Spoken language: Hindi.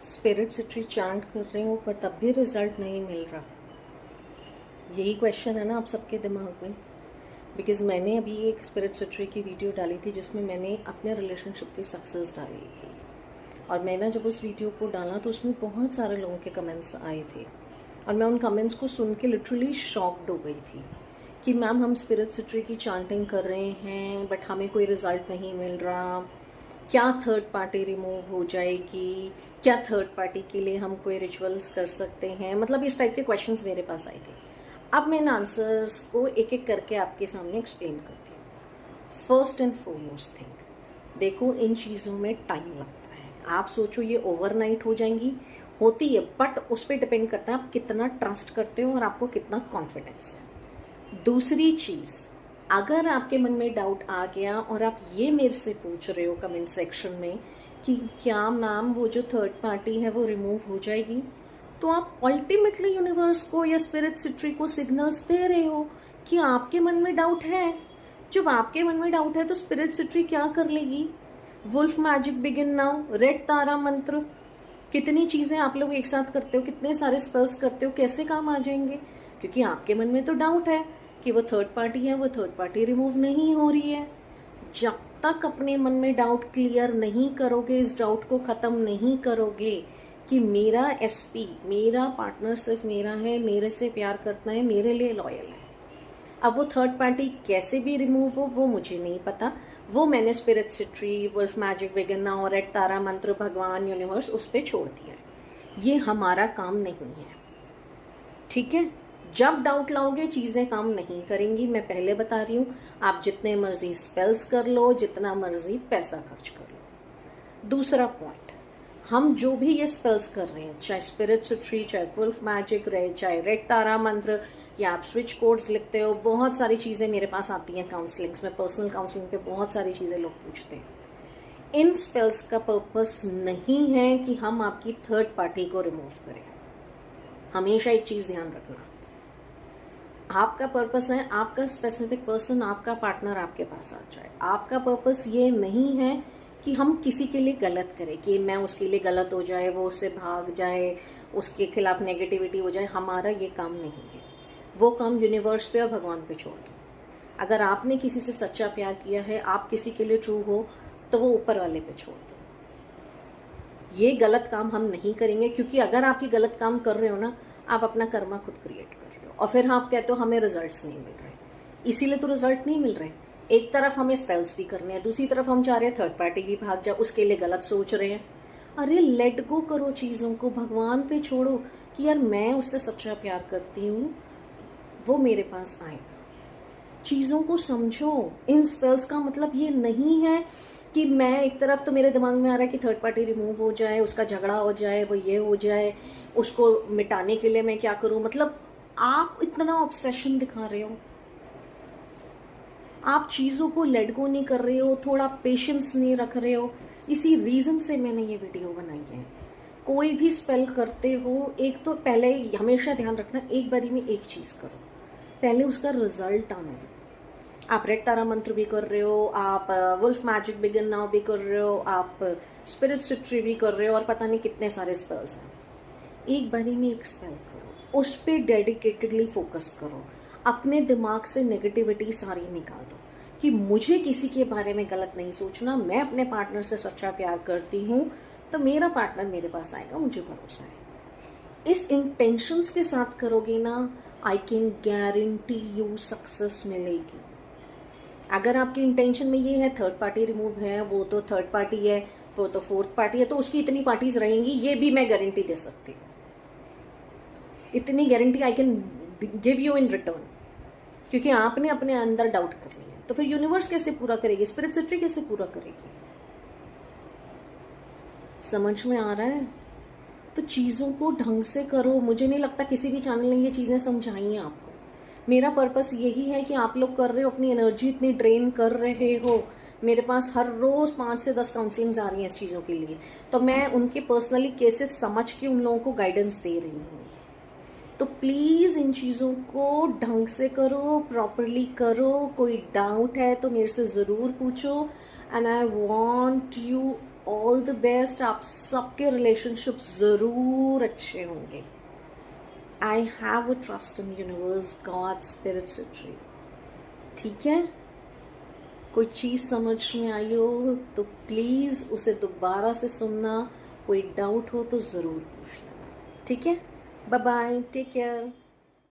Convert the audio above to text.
स्पिरिट सिट्री चांट कर रही हूँ पर तब भी रिजल्ट नहीं मिल रहा। यही क्वेश्चन है ना आप सबके दिमाग में। बिकॉज मैंने अभी एक स्पिरिट सिट्री की वीडियो डाली थी जिसमें मैंने अपने रिलेशनशिप की सक्सेस डाली थी, और मैंने जब उस वीडियो को डाला तो उसमें बहुत सारे लोगों के कमेंट्स आए थे, और मैं उन कमेंट्स को सुन के लिटरली शॉक्ड हो गई थी कि मैम हम स्पिरिट सिट्री की चांटिंग कर रहे हैं बट हमें कोई रिजल्ट नहीं मिल रहा। क्या थर्ड पार्टी रिमूव हो जाएगी? क्या थर्ड पार्टी के लिए हम कोई रिचुअल्स कर सकते हैं? मतलब इस टाइप के क्वेश्चंस मेरे पास आए थे। अब मैं इन आंसर्स को एक एक करके आपके सामने एक्सप्लेन करती हूँ। फर्स्ट एंड फॉरमोस्ट थिंग, देखो इन चीज़ों में टाइम लगता है। आप सोचो ये ओवरनाइट हो जाएंगी, होती है, बट उस पर डिपेंड करता है आप कितना ट्रस्ट करते हो और आपको कितना कॉन्फिडेंस है। दूसरी चीज़, अगर आपके मन में डाउट आ गया और आप ये मेरे से पूछ रहे हो कमेंट सेक्शन में कि क्या मैम वो जो थर्ड पार्टी है वो रिमूव हो जाएगी, तो आप अल्टीमेटली यूनिवर्स को या स्पिरिट सिट्री को सिग्नल्स दे रहे हो कि आपके मन में डाउट है। जब आपके मन में डाउट है तो स्पिरिट सिट्री क्या कर लेगी? Wolf magic begin now, red तारा मंत्र, कितनी चीज़ें आप लोग एक साथ करते हो, कितने सारे स्पेल्स करते हो, कैसे काम आ जाएंगे? क्योंकि आपके मन में तो डाउट है कि वो थर्ड पार्टी है, वो थर्ड पार्टी रिमूव नहीं हो रही है। जब तक अपने मन में डाउट क्लियर नहीं करोगे, इस डाउट को ख़त्म नहीं करोगे कि मेरा एसपी, मेरा पार्टनर सिर्फ मेरा है, मेरे से प्यार करता है, मेरे लिए लॉयल है। अब वो थर्ड पार्टी कैसे भी रिमूव हो वो मुझे नहीं पता, वो मैंने स्पिरिट सिट्री, wolf magic begin now, red तारा मंत्र, भगवान, यूनिवर्स उस पर छोड़ दिया है। ये हमारा काम नहीं है, ठीक है? जब डाउट लाओगे चीज़ें काम नहीं करेंगी, मैं पहले बता रही हूँ। आप जितने मर्जी स्पेल्स कर लो, जितना मर्जी पैसा खर्च कर लो। दूसरा पॉइंट, हम जो भी ये स्पेल्स कर रहे हैं, चाहे स्पिरिट सिट्री, चाहे वुल्फ मैजिक रहे, चाहे रेड तारा मंत्र, या आप स्विच कोड्स लिखते हो, बहुत सारी चीज़ें मेरे पास आती हैं काउंसलिंग्स में, पर्सनल काउंसलिंग पे बहुत सारी चीज़ें लोग पूछते हैं। इन स्पेल्स का पर्पस नहीं है कि हम आपकी थर्ड पार्टी को रिमूव करें। हमेशा एक चीज़ ध्यान रखना, आपका पर्पस है आपका स्पेसिफिक पर्सन, आपका पार्टनर आपके पास आ जाए। आपका पर्पस ये नहीं है कि हम किसी के लिए गलत करें, कि मैं उसके लिए गलत हो जाए, वो उससे भाग जाए, उसके खिलाफ नेगेटिविटी हो जाए। हमारा ये काम नहीं है। वो काम यूनिवर्स पे और भगवान पे छोड़ दो। अगर आपने किसी से सच्चा प्यार किया है, आप किसी के लिए ट्रू हो, तो वो ऊपर वाले पे छोड़ दो। ये गलत काम हम नहीं करेंगे, क्योंकि अगर आप ये गलत काम कर रहे हो ना, आप अपना कर्मा खुद क्रिएट कर रहे हो, और फिर आप कहते हो हमें रिजल्ट्स नहीं मिल रहे। इसीलिए तो रिजल्ट नहीं मिल रहे। एक तरफ हमें स्पेल्स भी करने हैं, दूसरी तरफ हम चाह रहे हैं थर्ड पार्टी भी भाग जाए, उसके लिए गलत सोच रहे हैं। अरे लेट गो करो चीज़ों को, भगवान पे छोड़ो कि यार मैं उससे सच्चा प्यार करती हूँ, वो मेरे पास आएगा। चीज़ों को समझो। इन स्पेल्स का मतलब ये नहीं है कि मैं, एक तरफ तो मेरे दिमाग में आ रहा है कि थर्ड पार्टी रिमूव हो जाए, उसका झगड़ा हो जाए, वो ये हो जाए, उसको मिटाने के लिए मैं क्या करूं। मतलब आप इतना ऑब्सेशन दिखा रहे हो, आप चीज़ों को लेट गो नहीं कर रहे हो, थोड़ा पेशेंस नहीं रख रहे हो। इसी रीज़न से मैंने ये वीडियो बनाई है। कोई भी स्पेल करते हो, एक तो पहले हमेशा ध्यान रखना, एक बारी में एक चीज़ करो, पहले उसका रिजल्ट आने दो। आप रेड तारा मंत्र भी कर रहे हो, आप वुल्फ मैजिक बिगिन नाउ भी कर रहे हो, आप स्पिरिट सिट्री भी कर रहे हो, और पता नहीं कितने सारे स्पेल्स हैं। एक बारी में एक स्पेल करो, उस पर डेडिकेटेडली फोकस करो, अपने दिमाग से नेगेटिविटी सारी निकाल दो कि मुझे किसी के बारे में गलत नहीं सोचना, मैं अपने पार्टनर से सच्चा प्यार करती हूँ, तो मेरा पार्टनर मेरे पास आएगा, मुझे भरोसा है। इस इंटेंशंस के साथ करोगे ना, I can guarantee you success मिलेगी। अगर आपकी इंटेंशन में ये है थर्ड पार्टी रिमूव है, वो तो थर्ड पार्टी है, वो तो फोर्थ पार्टी है, तो उसकी इतनी पार्टीज रहेंगी, ये भी मैं गारंटी दे सकती हूँ। इतनी guarantee I can give you in return, क्योंकि आपने अपने अंदर डाउट कर लिया है। तो फिर यूनिवर्स कैसे पूरा करेगी, स्पिरिट सिट्री कैसे पूरा करेगी? समझ में आ रहा है? तो चीज़ों को ढंग से करो। मुझे नहीं लगता किसी भी चैनल ने ये चीज़ें समझाई हैं आपको। मेरा पर्पस यही है कि आप लोग कर रहे हो, अपनी एनर्जी इतनी ड्रेन कर रहे हो। मेरे पास हर रोज़ 5 से 10 काउंसलिंग्स आ रही हैं इस चीज़ों के लिए, तो मैं उनके पर्सनली केसेस समझ के उन लोगों को गाइडेंस दे रही हूँ। तो प्लीज़ इन चीज़ों को ढंग से करो, प्रॉपरली करो। कोई डाउट है तो मेरे से ज़रूर पूछो, and I want you all the best, आप सबके रिलेशनशिप ज़रूर अच्छे होंगे। I have a trust in universe, God, spirit, सिट्री। ठीक है, कोई चीज़ समझ में आई हो तो प्लीज़ उसे दोबारा से सुनना, कोई डाउट हो तो ज़रूर पूछ लेना। ठीक है, बाय बाय, टेक केयर।